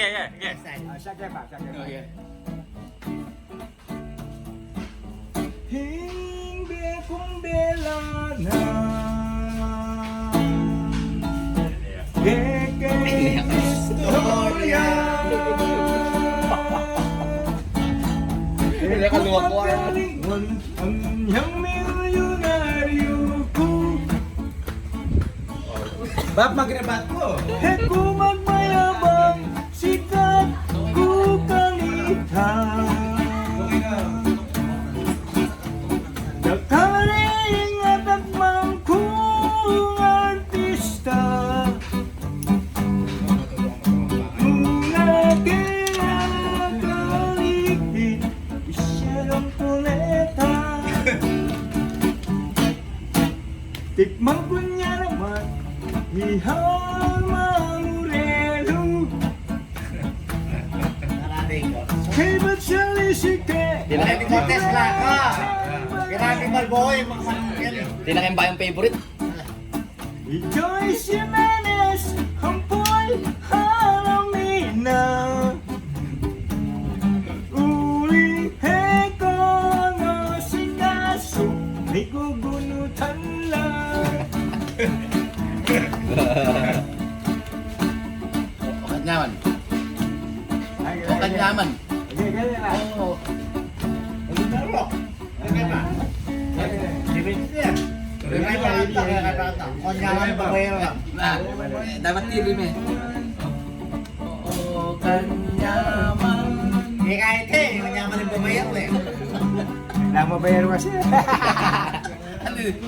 Yeah. Sige pa. Okay. Hindi kong bela na istorya. Kumagalingon ang iyang milyonaryo ko. Bab, magrebat ko. Kung magmayabang sikat ko kalitan. Nakaring at akmang kong artista. Mga kinakaligid, isyarang kuleta. Tikman ko niya naman, ihal mamurelo. Kay ba't siya lisike? Grabe mo, Tesla ka. Grabe Malboy. Tinakin ba yung favorite? Joyce Jimenez, Hampoy, Halamina. Uli heko no sikaso, may gugunutan lang. Okat nyaman. Okat nyaman. Oo. Dapat tiri me. Oo, kanyaman. Kahit kanyaman yung bumayar eh. Namabayar kasi.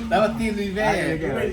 Dapat tiri me.